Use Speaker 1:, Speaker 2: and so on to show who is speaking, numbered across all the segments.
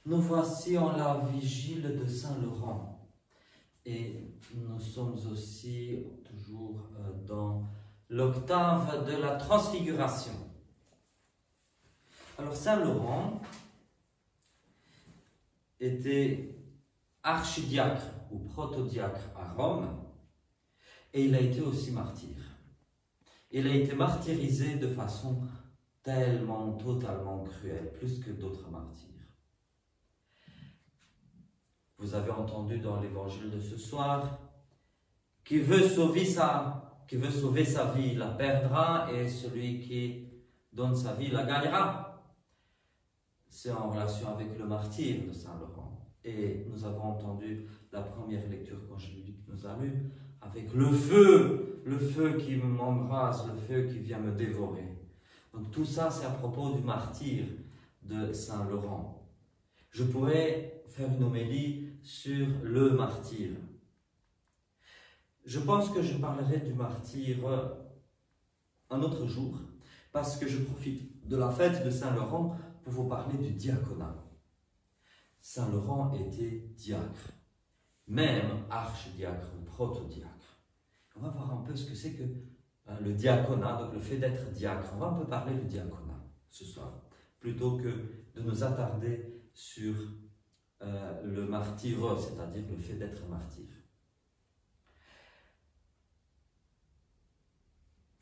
Speaker 1: Nous voici en la vigile de Saint-Laurent et nous sommes aussi toujours dans l'octave de la transfiguration. Alors Saint-Laurent était archidiacre ou protodiacre à Rome et il a été aussi martyr. Il a été martyrisé de façon tellement, totalement cruelle, plus que d'autres martyrs. Vous avez entendu dans l'évangile de ce soir, qui veut sauver sa vie la perdra et celui qui donne sa vie la gagnera. C'est en relation avec le martyr de Saint-Laurent. Et nous avons entendu la première lecture qu'Angélique nous a lue avec le feu qui m'embrase, le feu qui vient me dévorer. Donc tout ça, c'est à propos du martyr de Saint-Laurent. Je pourrais faire une homélie sur le martyr. Je pense que je parlerai du martyr un autre jour, parce que je profite de la fête de Saint-Laurent pour vous parler du diaconat. Saint-Laurent était diacre, même archidiacre ou protodiacre. On va voir un peu ce que c'est que le diaconat, donc le fait d'être diacre. On va un peu parler du diaconat ce soir, plutôt que de nous attarder sur le martyre, c'est-à-dire le fait d'être martyr.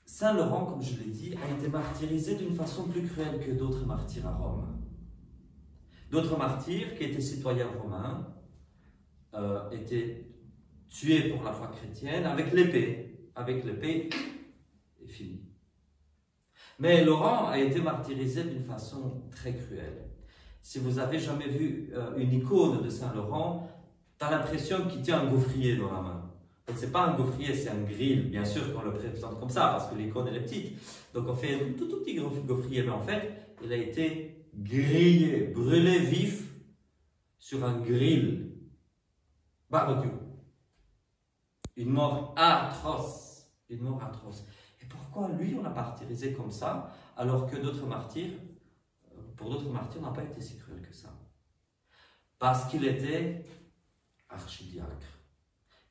Speaker 1: Saint-Laurent, comme je l'ai dit, a été martyrisé d'une façon plus cruelle que d'autres martyrs à Rome. D'autres martyrs qui étaient citoyens romains étaient tués pour la foi chrétienne avec l'épée. Avec l'épée, et fini. Mais Laurent a été martyrisé d'une façon très cruelle. Si vous avez jamais vu une icône de Saint-Laurent, tu as l'impression qu'il tient un gaufrier dans la main. Ce n'est pas un gaufrier, c'est un grill. Bien sûr qu'on le présente comme ça, parce que l'icône elle est petite. Donc on fait un tout petit gaufrier, mais en fait, il a été grillé, brûlé vif sur un grill. Barbecue. Une mort atroce. Une mort atroce. Et pourquoi lui, on l'a martyrisé comme ça, alors que d'autres martyrs, pour d'autres martyrs, n'a pas été si cruel que ça? Parce qu'il était archidiacre.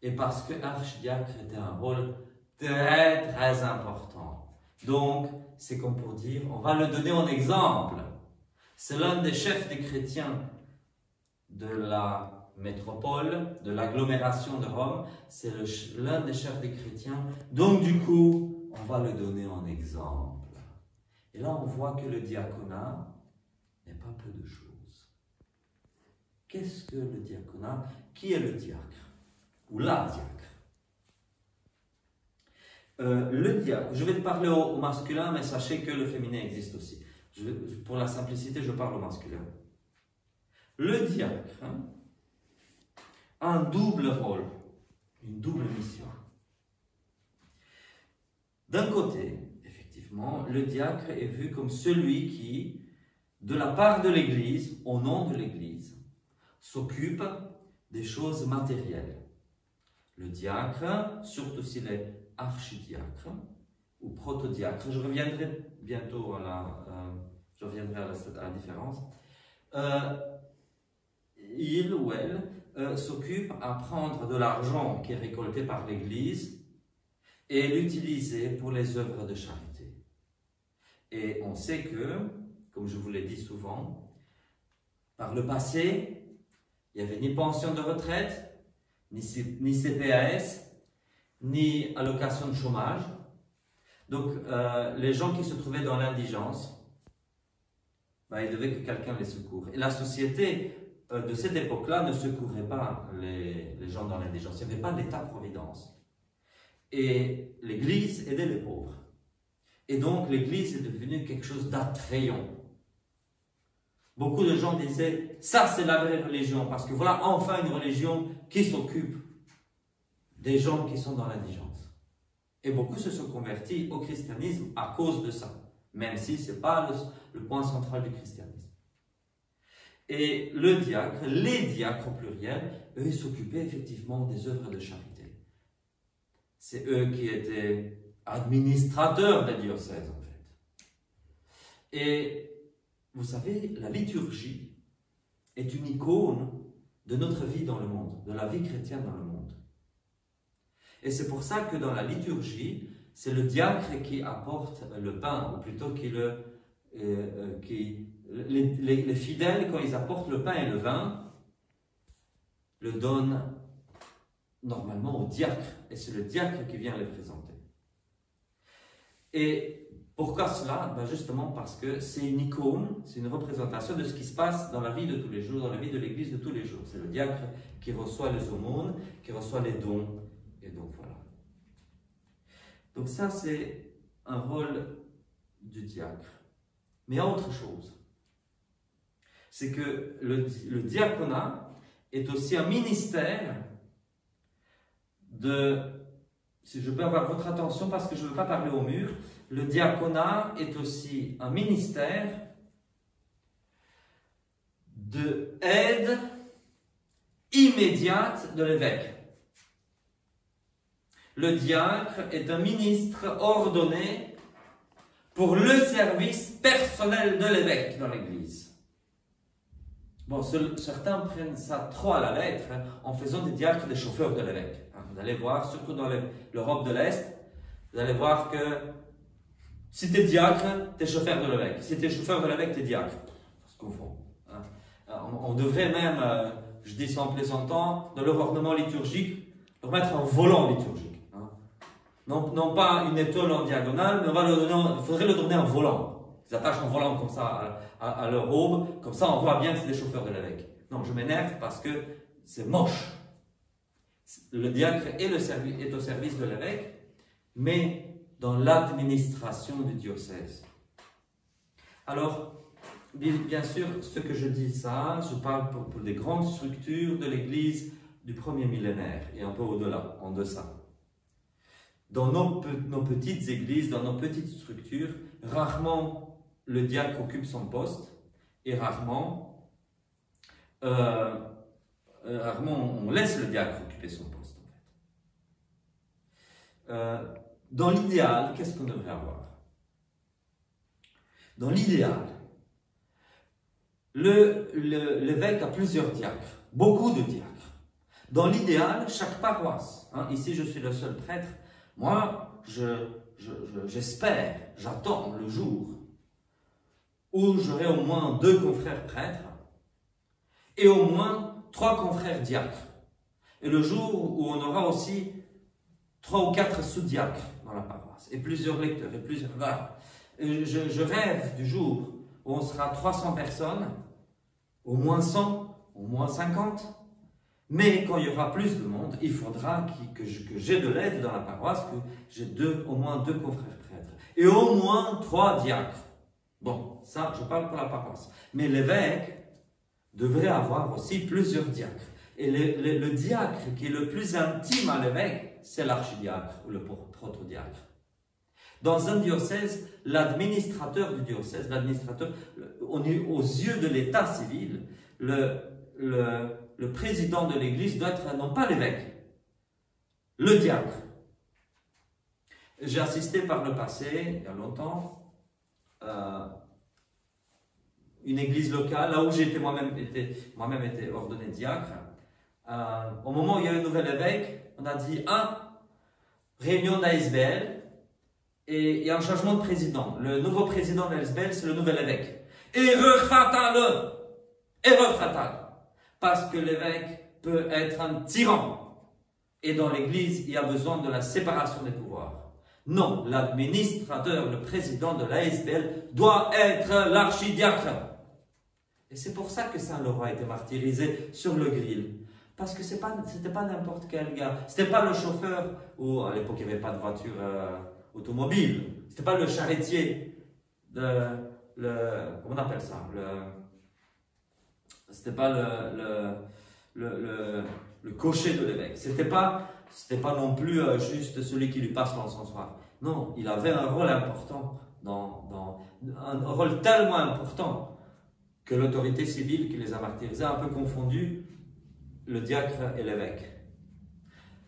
Speaker 1: Et parce que archidiacre était un rôle très très important. Donc, c'est comme pour dire, on va le donner en exemple. C'est l'un des chefs des chrétiens de la métropole, de l'agglomération de Rome. C'est l'un des chefs des chrétiens. Donc, du coup, on va le donner en exemple. Et là, on voit que le diaconat n'est pas peu de choses. Qu'est-ce que le diaconat? Qui est le diacre? Ou la diacre? Le diacre, je vais te parler au masculin, mais sachez que le féminin existe aussi. Pour la simplicité, je parle au masculin. Le diacre a un double rôle, une double mission. D'un côté, effectivement, le diacre est vu comme celui qui, de la part de l'Église, au nom de l'Église, s'occupe des choses matérielles. Le diacre, surtout s'il est archidiacre ou protodiacre, je reviendrai bientôt à la différence, il ou elle s'occupe à prendre de l'argent qui est récolté par l'Église et l'utiliser pour les œuvres de charité. Et on sait que, comme je vous l'ai dit souvent, par le passé, il n'y avait ni pension de retraite, ni CPAS, ni allocation de chômage. Donc, les gens qui se trouvaient dans l'indigence, il devait que quelqu'un les secoure. Et la société de cette époque-là ne secourait pas les gens dans l'indigence. Il n'y avait pas l'État-providence. Et l'Église aidait les pauvres. Et donc, l'Église est devenue quelque chose d'attrayant. Beaucoup de gens disaient, ça c'est la vraie religion, parce que voilà enfin une religion qui s'occupe des gens qui sont dans l'indigence. Et beaucoup se sont convertis au christianisme à cause de ça, même si ce n'est pas le point central du christianisme. Et le diacre, les diacres au pluriel, eux, ils s'occupaient effectivement des œuvres de charité. C'est eux qui étaient administrateurs des diocèses, en fait. Et vous savez, la liturgie est une icône de notre vie dans le monde, de la vie chrétienne dans le monde. Et c'est pour ça que dans la liturgie, c'est le diacre qui apporte le pain, ou plutôt les fidèles, quand ils apportent le pain et le vin, le donnent normalement au diacre, et c'est le diacre qui vient les présenter. Et pourquoi cela? Ben justement parce que c'est une icône, c'est une représentation de ce qui se passe dans la vie de tous les jours, dans la vie de l'Église de tous les jours. C'est le diacre qui reçoit les aumônes, qui reçoit les dons, et donc voilà. Donc ça, c'est un rôle du diacre. Mais il y a autre chose. C'est que le diaconat est aussi un ministère de... Si je peux avoir votre attention, parce que je ne veux pas parler au mur, le diaconat est aussi un ministère d'aide immédiate de l'évêque. Le diacre est un ministre ordonné pour le service personnel de l'évêque dans l'Église. Bon, certains prennent ça trop à la lettre, hein, en faisant des diacres des chauffeurs de l'évêque. Vous allez voir, surtout dans l'Europe de l'Est, vous allez voir que si tu es diacre, tu es chauffeur de l'évêque. Si tu es chauffeur de l'évêque, tu es diacre. Ça se confond. Hein. On devrait même, je dis ça en plaisantant, dans leur ornement liturgique, leur mettre un volant liturgique. Non pas une étoile en diagonale, mais il faudrait leur donner un volant. Ils attachent un volant comme ça à leur robe, comme ça on voit bien que c'est des chauffeurs de l'évêque. Non, je m'énerve parce que c'est moche. Le diacre est au service de l'évêque, mais dans l'administration du diocèse. Alors, bien sûr, ce que je dis ça, je parle pour des grandes structures de l'Église du premier millénaire et un peu au-delà, en deçà. Dans nos petites églises, dans nos petites structures, rarement le diacre occupe son poste et rarement on laisse le diacre occuper son poste. En fait. Dans l'idéal, qu'est-ce qu'on devrait avoir? Dans l'idéal, l'évêque a plusieurs diacres, beaucoup de diacres. Dans l'idéal, chaque paroisse, hein, ici je suis le seul prêtre, moi, j'espère, j'attends le jour où j'aurai au moins 2 confrères prêtres et au moins 3 confrères diacres. Et le jour où on aura aussi 3 ou 4 sous-diacres dans la paroisse et plusieurs lecteurs et plusieurs... Voilà. Et je rêve du jour où on sera 300 personnes, au moins 100, au moins 50. Mais quand il y aura plus de monde, il faudra que j'ai de l'aide dans la paroisse, que j'ai au moins 2 confrères prêtres. Et au moins 3 diacres. Bon, ça, je parle pour la paroisse. Mais l'évêque devrait avoir aussi plusieurs diacres. Et le diacre qui est le plus intime à l'évêque, c'est l'archidiacre ou le protodiacre. Dans un diocèse, l'administrateur du diocèse, on est aux yeux de l'état civil, le président de l'Église doit être non pas l'évêque, le diacre. J'ai assisté par le passé, il y a longtemps, une église locale, là où j'ai moi-même été ordonné diacre. Au moment où il y a eu un nouvel évêque, on a dit réunion d'ASBL et il y a un changement de président. Le nouveau président de l'ASBL, c'est le nouvel évêque. Erreur fatale! Erreur fatale! Parce que l'évêque peut être un tyran. Et dans l'Église, il y a besoin de la séparation des pouvoirs. Non, l'administrateur, le président de l'ASBL doit être l'archidiacre. Et c'est pour ça que Saint Laurent a été martyrisé sur le grill. Parce que c'était pas n'importe quel gars. C'était pas le chauffeur, ou à l'époque il n'y avait pas de voiture automobile. C'était pas le charretier, comment on appelle ça, c'était pas le cocher de l'évêque. C'était pas non plus juste celui qui lui passe l'encensoir. Non, il avait un rôle important, un rôle tellement important que l'autorité civile qui les a martyrisés a un peu confondu le diacre et l'évêque.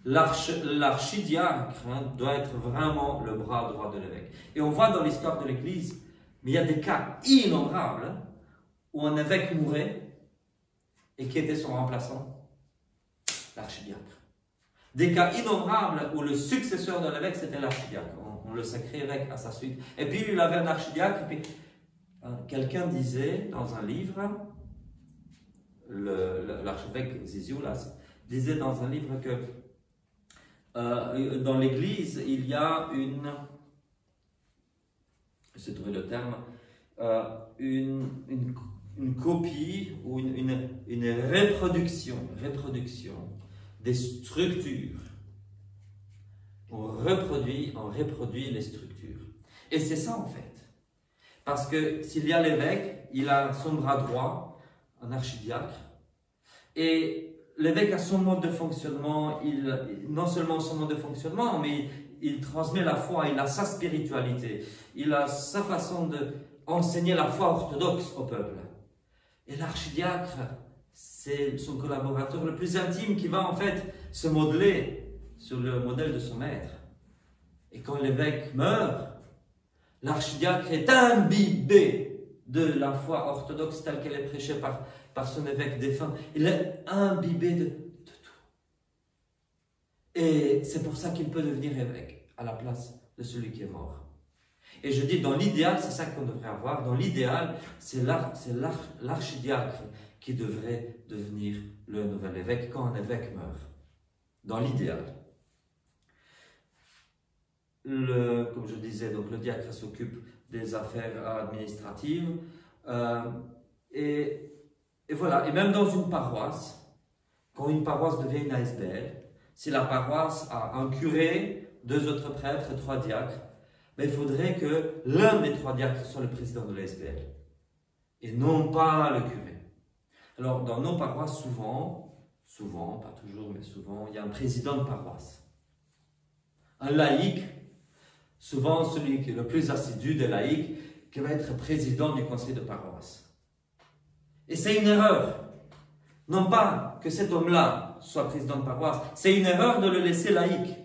Speaker 1: L'archidiacre doit être vraiment le bras droit de l'évêque. Et on voit dans l'histoire de l'Église, mais il y a des cas innombrables où un évêque mourait Et qui était son remplaçant? L'archidiacre. Des cas innombrables où le successeur de l'évêque, c'était l'archidiacre. On le sacrait évêque à sa suite. Et puis, il avait un archidiacre. Et puis, quelqu'un disait dans un livre, l'archevêque Zizioulas disait dans un livre que dans l'Église, il y a j'ai trouvé le terme, une copie ou une reproduction des structures. On reproduit les structures. Et c'est ça en fait. Parce que s'il y a l'évêque, il a son bras droit, un archidiacre, et l'évêque a son mode de fonctionnement, non seulement son mode de fonctionnement, mais il transmet la foi, il a sa spiritualité, il a sa façon d'enseigner la foi orthodoxe au peuple. Et l'archidiacre, c'est son collaborateur le plus intime qui va en fait se modeler sur le modèle de son maître. Et quand l'évêque meurt, l'archidiacre est imbibé de la foi orthodoxe telle qu'elle est prêchée par son évêque défunt. Il est imbibé de tout. Et c'est pour ça qu'il peut devenir évêque à la place de celui qui est mort. Et je dis, dans l'idéal, c'est ça qu'on devrait avoir. Dans l'idéal, c'est l'archidiacre qui devrait devenir le nouvel évêque quand un évêque meurt. Dans l'idéal. Comme je disais, donc le diacre s'occupe des affaires administratives. Et voilà. Et même dans une paroisse, quand une paroisse devient une ASBL, si la paroisse a un curé, 2 autres prêtres et 3 diacres, mais il faudrait que l'un des 3 diacres soit le président de l'ASBL et non pas le curé. Alors, dans nos paroisses, souvent, pas toujours, mais souvent, il y a un président de paroisse. Un laïc, souvent celui qui est le plus assidu des laïcs, qui va être président du conseil de paroisse. Et c'est une erreur. Non pas que cet homme-là soit président de paroisse, c'est une erreur de le laisser laïc.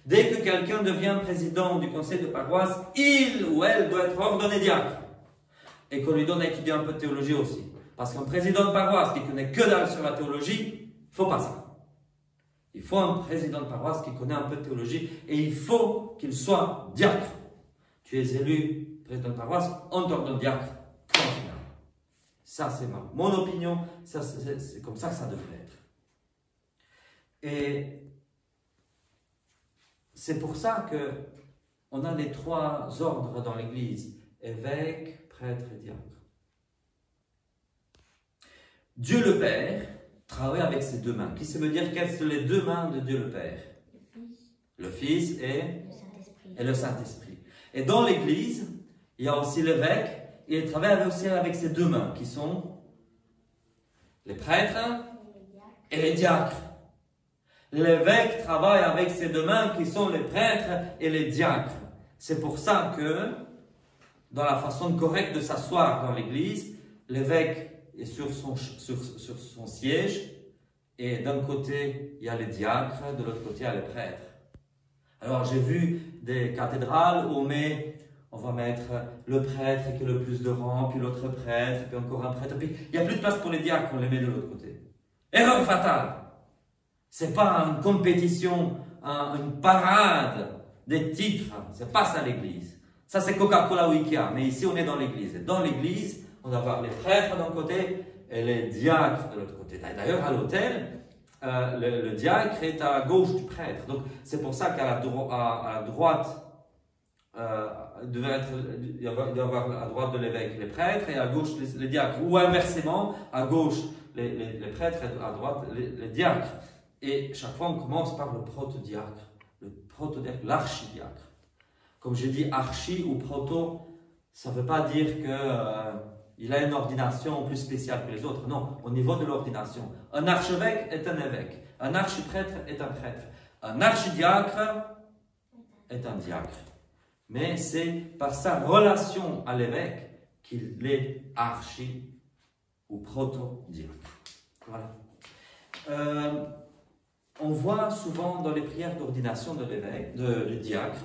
Speaker 1: Dès que quelqu'un devient président du conseil de paroisse, il ou elle doit être ordonné diacre. Et qu'on lui donne à étudier un peu de théologie aussi. Parce qu'un président de paroisse qui connaît que dalle sur la théologie, il ne faut pas ça. Il faut un président de paroisse qui connaît un peu de théologie et il faut qu'il soit diacre. Tu es élu président de paroisse, on t'ordonne diacre. Ça, c'est mon opinion, c'est comme ça que ça devrait être. Et c'est pour ça qu'on a les 3 ordres dans l'Église, évêque, prêtre et diacre. Dieu le Père travaille avec ses 2 mains. Qui sait me dire quelles sont les 2 mains de Dieu le Père? Le Fils et le Saint-Esprit. Et dans l'Église, il y a aussi l'évêque, et il travaille aussi avec ses 2 mains, qui sont les prêtres et les diacres. L'évêque travaille avec ses 2 mains, qui sont les prêtres et les diacres. C'est pour ça que, dans la façon correcte de s'asseoir dans l'Église, l'évêque est sur son siège, et d'un côté, il y a les diacres, de l'autre côté, il y a les prêtres. Alors, j'ai vu des cathédrales où on va mettre le prêtre qui a le plus de rang, puis l'autre prêtre, puis encore un prêtre, puis il n'y a plus de place pour les diacres, on les met de l'autre côté. Erreur fatale! Ce n'est pas une compétition, une parade des titres, c'est pas ça l'Église. Ça, c'est Coca-Cola ou Ikea, mais ici, on est dans l'Église. Et dans l'Église, on va avoir les prêtres d'un côté et les diacres de l'autre côté. D'ailleurs, à l'autel, le diacre est à gauche du prêtre. Donc, c'est pour ça qu'à la droite, il doit y avoir à droite de l'évêque les prêtres et à gauche les diacres. Ou inversement, à gauche les prêtres et à droite les diacres. Et chaque fois, on commence par le protodiacre, l'archidiacre. Comme j'ai dit, archi ou proto, ça ne veut pas dire qu'il a une ordination plus spéciale que les autres. Non, au niveau de l'ordination. Un archevêque est un évêque. Un archiprêtre est un prêtre. Un archidiacre est un diacre. Mais c'est par sa relation à l'évêque qu'il est archi ou proto-diacre. Voilà. On voit souvent dans les prières d'ordination de l'évêque, du diacre,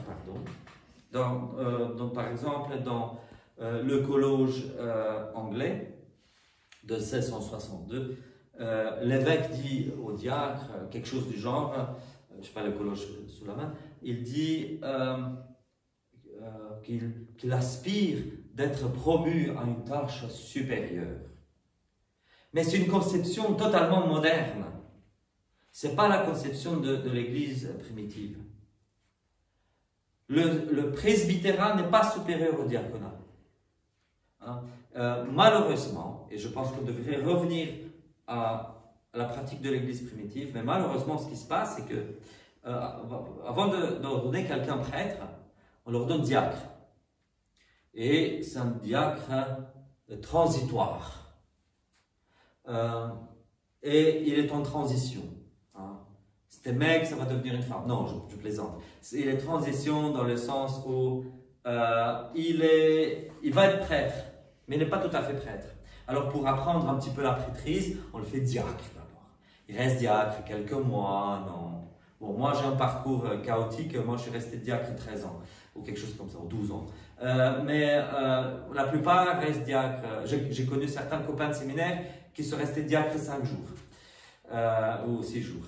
Speaker 1: pardon, par exemple dans le colloge anglais, de 1662, l'évêque dit au diacre quelque chose du genre, je ne sais pas le cologe sous la main, il dit qu'il aspire d'être promu à une tâche supérieure. Mais c'est une conception totalement moderne. Ce n'est pas la conception de l'Église primitive. Le presbytérat n'est pas supérieur au diaconat. Hein? Malheureusement, et je pense qu'on devrait revenir à la pratique de l'Église primitive, mais malheureusement, ce qui se passe, c'est que avant d'ordonner quelqu'un prêtre, on l'ordonne diacre. Et c'est un diacre transitoire. Et il est en transition. Hein. C'était mec, ça va devenir une femme. Non, je plaisante. Il est transition dans le sens où il va être prêtre, mais il n'est pas tout à fait prêtre. Alors pour apprendre un petit peu la prêtrise, on le fait diacre d'abord. Il reste diacre quelques mois, non. Bon, moi j'ai un parcours chaotique, moi je suis resté diacre 13 ans, ou quelque chose comme ça, ou 12 ans. Mais la plupart restent diacres. J'ai connu certains copains de séminaire qui sont restés diacres 5 jours, ou 6 jours.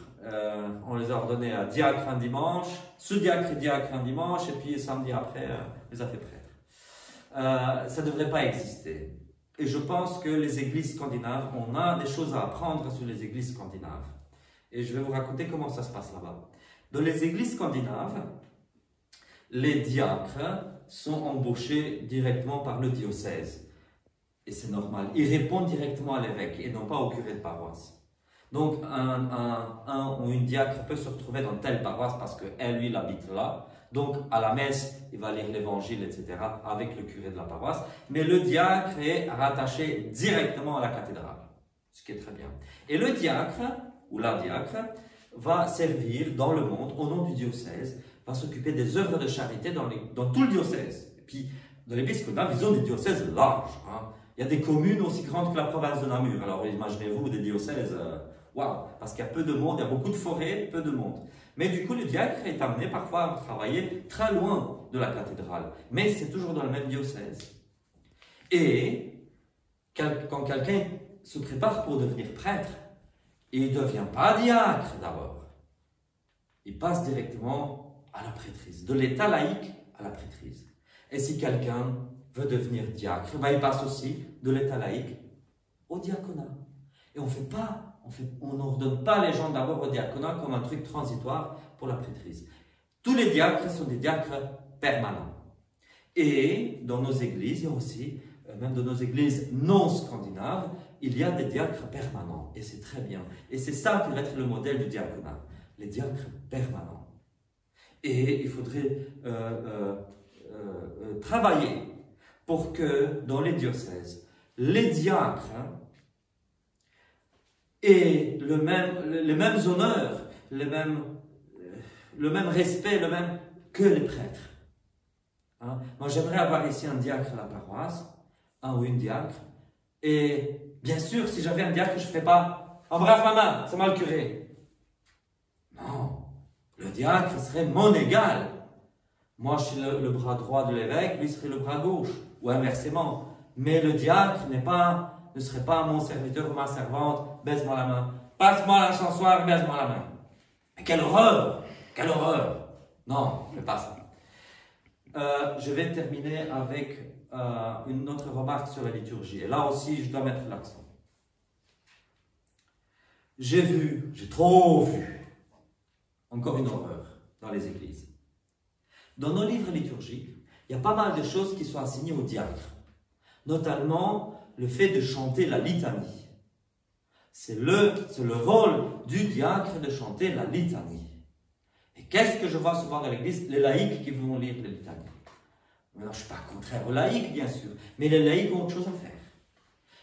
Speaker 1: On les a ordonnés à diacre un dimanche, sous-diacre et diacre un dimanche, et puis samedi après, on les a fait prêtres. Ça ne devrait pas exister. Et je pense que les églises scandinaves, on a des choses à apprendre sur les églises scandinaves. Et je vais vous raconter comment ça se passe là-bas. Dans les églises scandinaves, les diacres sont embauchés directement par le diocèse. Et c'est normal. Ils répondent directement à l'évêque et non pas au curé de paroisse. Donc, un ou une diacre peut se retrouver dans telle paroisse parce qu'elle, lui, il habite là. Donc, à la messe, il va lire l'évangile, etc., avec le curé de la paroisse. Mais le diacre est rattaché directement à la cathédrale, ce qui est très bien. Et le diacre, ou la diacre, va servir dans le monde, au nom du diocèse, va s'occuper des œuvres de charité dans tout le diocèse. Et puis, dans l'église scandinave, ils ont des diocèses larges. Hein. Il y a des communes aussi grandes que la province de Namur. Alors, imaginez-vous des diocèses... Waouh, parce qu'il y a peu de monde, il y a beaucoup de forêts, peu de monde. Mais du coup, le diacre est amené parfois à travailler très loin de la cathédrale. Mais c'est toujours dans le même diocèse. Et quand quelqu'un se prépare pour devenir prêtre, il ne devient pas diacre d'abord. Il passe directement à la prêtrise, de l'état laïque à la prêtrise. Et si quelqu'un veut devenir diacre, il passe aussi de l'état laïque au diaconat. Et on n'ordonne pas les gens d'abord au diaconat comme un truc transitoire pour la prêtrise. Tous les diacres sont des diacres permanents. Et dans nos églises, il y a aussi, même dans nos églises non scandinaves, il y a des diacres permanents. Et c'est très bien. Et c'est ça qui va être le modèle du diaconat. Les diacres permanents. Et il faudrait travailler pour que dans les diocèses, les diacres aient les mêmes honneurs, le même respect, que les prêtres. Hein? Moi, j'aimerais avoir ici un diacre à la paroisse, un ou une diacre, et bien sûr, si j'avais un diacre, je ne ferais pas « Embrasse ma main, c'est moi le curé ». Non, le diacre serait mon égal. Moi, je suis le bras droit de l'évêque, lui serait le bras gauche, ou inversement. Mais le diacre ne serait pas mon serviteur ou ma servante, baise-moi la main. Passe-moi l'encensoir, baise-moi la main. Mais quelle horreur! Quelle horreur! Non, je ne fais pas ça. Je vais terminer avec une autre remarque sur la liturgie. Et là aussi, je dois mettre l'accent. J'ai trop vu, encore une horreur dans les églises. Dans nos livres liturgiques, il y a pas mal de choses qui sont assignées aux diacres, notamment le fait de chanter la litanie. C'est le rôle du diacre de chanter la litanie. Et qu'est-ce que je vois souvent dans l'église? Les laïcs qui vont lire la litanie. Alors, je ne suis pas contraire aux laïcs, bien sûr, mais les laïcs ont autre chose à faire.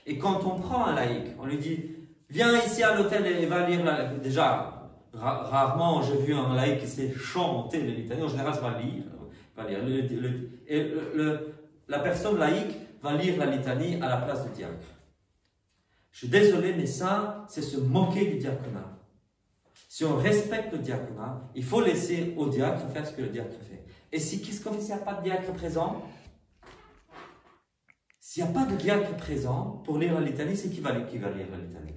Speaker 1: Et quand on prend un laïc, on lui dit « Viens ici à l'hôtel et va lire la... » Déjà, rarement j'ai vu un laïc qui sait chanter les litanies. En général, ça va lire. La personne laïque va lire la litanie à la place du diacre. Je suis désolé, mais ça, c'est se moquer du diaconat. Si on respecte le diaconat, il faut laisser au diacre faire ce que le diacre fait. Et qu'est-ce qu'on fait s'il n'y a pas de diacre présent? S'il n'y a pas de diacre présent pour lire la litanie, c'est qui va lire la litanie?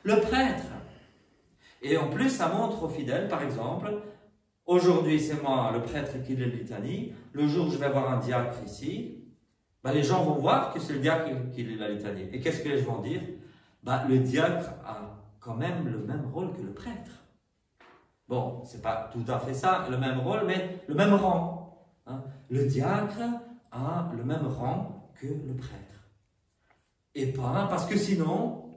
Speaker 1: Le prêtre. Et en plus, ça montre aux fidèles, par exemple, aujourd'hui c'est moi, le prêtre, qui lit la litanie. Le jour où je vais avoir un diacre ici, ben, les gens vont voir que c'est le diacre qui lit la litanie. Et qu'est-ce que les gens vont dire? Ben, le diacre a quand même le même rôle que le prêtre. Bon, c'est pas tout à fait ça, le même rôle, mais le même rang. Hein. Le diacre a le même rang que le prêtre. Et pas, parce que sinon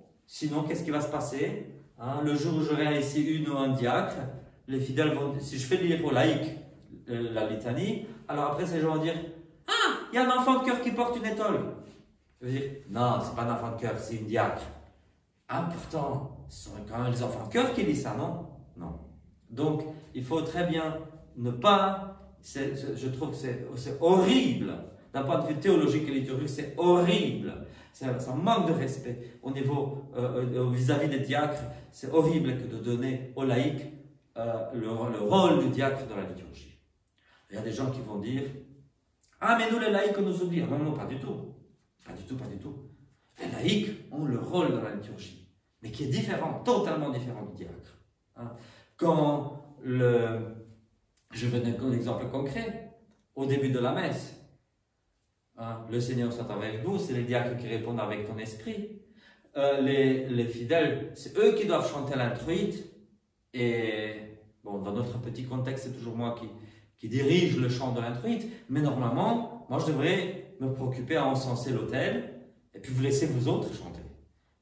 Speaker 1: qu'est-ce qui va se passer? Hein, le jour où j'aurai ici une ou un diacre, les fidèles vont, si je fais lire au laïc la litanie, alors après ces gens vont dire, ah, il y a un enfant de cœur qui porte une étole. Je veux dire, non, c'est pas un enfant de cœur, c'est une diacre. Ah, pourtant, ce sont quand même les enfants de cœur qui lisent ça, non? Non. Donc, il faut très bien ne pas, je trouve que c'est horrible, d'un point de vue théologique et liturgique, c'est horrible. Ça manque de respect au niveau vis-à-vis des diacres. C'est horrible que de donner aux laïcs le rôle du diacre dans la liturgie. Il y a des gens qui vont dire, ah mais nous les laïcs on nous oublie. Non, non, pas du tout. Pas du tout, pas du tout. Les laïcs ont le rôle dans la liturgie, mais qui est différent, totalement différent du diacre. Hein. Quand je vais donner un exemple concret, au début de la messe, hein, le Seigneur soit avec vous, c'est les diacres qui répondent avec ton esprit. Les fidèles, c'est eux qui doivent chanter l'introïte. Et bon, dans notre petit contexte, c'est toujours moi qui dirige le chant de l'introïte. Mais normalement, moi je devrais me préoccuper à encenser l'autel et puis vous laisser vous autres chanter.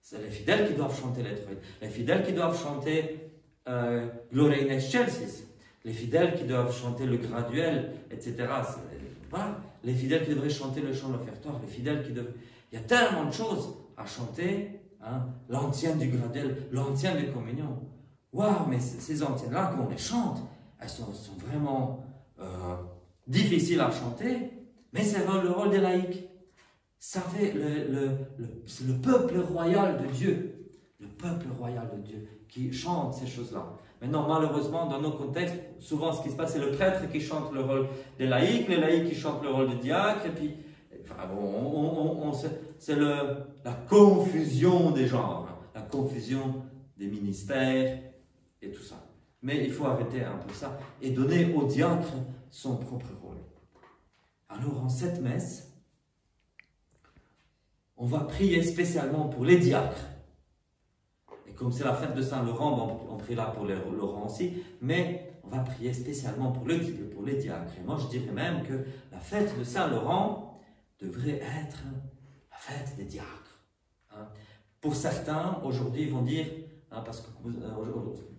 Speaker 1: C'est les fidèles qui doivent chanter l'introïte. Les fidèles qui doivent chanter Gloria in excelsis. Les fidèles qui doivent chanter le graduel, etc. Voilà. Les fidèles qui devraient chanter le chant de l'offertoire. Les fidèles qui devraient... Il y a tellement de choses à chanter. Hein? L'antienne du graduel, l'antienne de communion. Waouh, mais ces antiennes-là, quand on les chante, elles sont vraiment difficiles à chanter, mais c'est le rôle des laïcs. Ça fait c'est le peuple royal de Dieu, le peuple royal de Dieu qui chante ces choses-là. Maintenant, malheureusement, dans nos contextes, souvent ce qui se passe, c'est le prêtre qui chante le rôle des laïcs, les laïcs qui chantent le rôle du diacre, et puis, enfin, c'est la confusion des genres, hein, la confusion des ministères, et tout ça. Mais il faut arrêter un peu ça et donner au diacre son propre rôle. Alors en cette messe, on va prier spécialement pour les diacres. Et comme c'est la fête de Saint-Laurent, on prie là pour les Laurent aussi, mais on va prier spécialement pour les diacres. Et moi je dirais même que la fête de Saint-Laurent devrait être la fête des diacres. Hein. Pour certains, aujourd'hui, ils vont dire, hein, parce que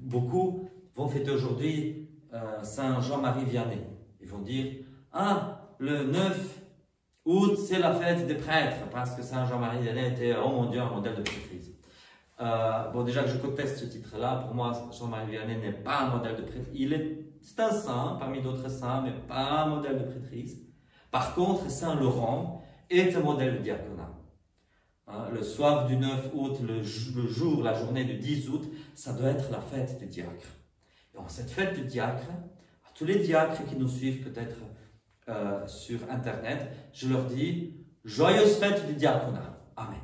Speaker 1: beaucoup vont fêter aujourd'hui Saint Jean-Marie Vianney. Ils vont dire, ah, le 9 août, c'est la fête des prêtres, parce que Saint Jean-Marie Vianney était, oh mon Dieu, un modèle de prêtrise. Bon, déjà que je conteste ce titre-là, pour moi, Jean-Marie Vianney n'est pas un modèle de prêtrise. C'est un saint, parmi d'autres saints, mais pas un modèle de prêtrise. Par contre, Saint Laurent est un modèle de diaconat. Hein, le soir du 9 août, le jour, la journée du 10 août, ça doit être la fête du diacre. Et en cette fête du diacre, à tous les diacres qui nous suivent peut-être sur Internet, je leur dis, joyeuse fête du diaconat. Amen.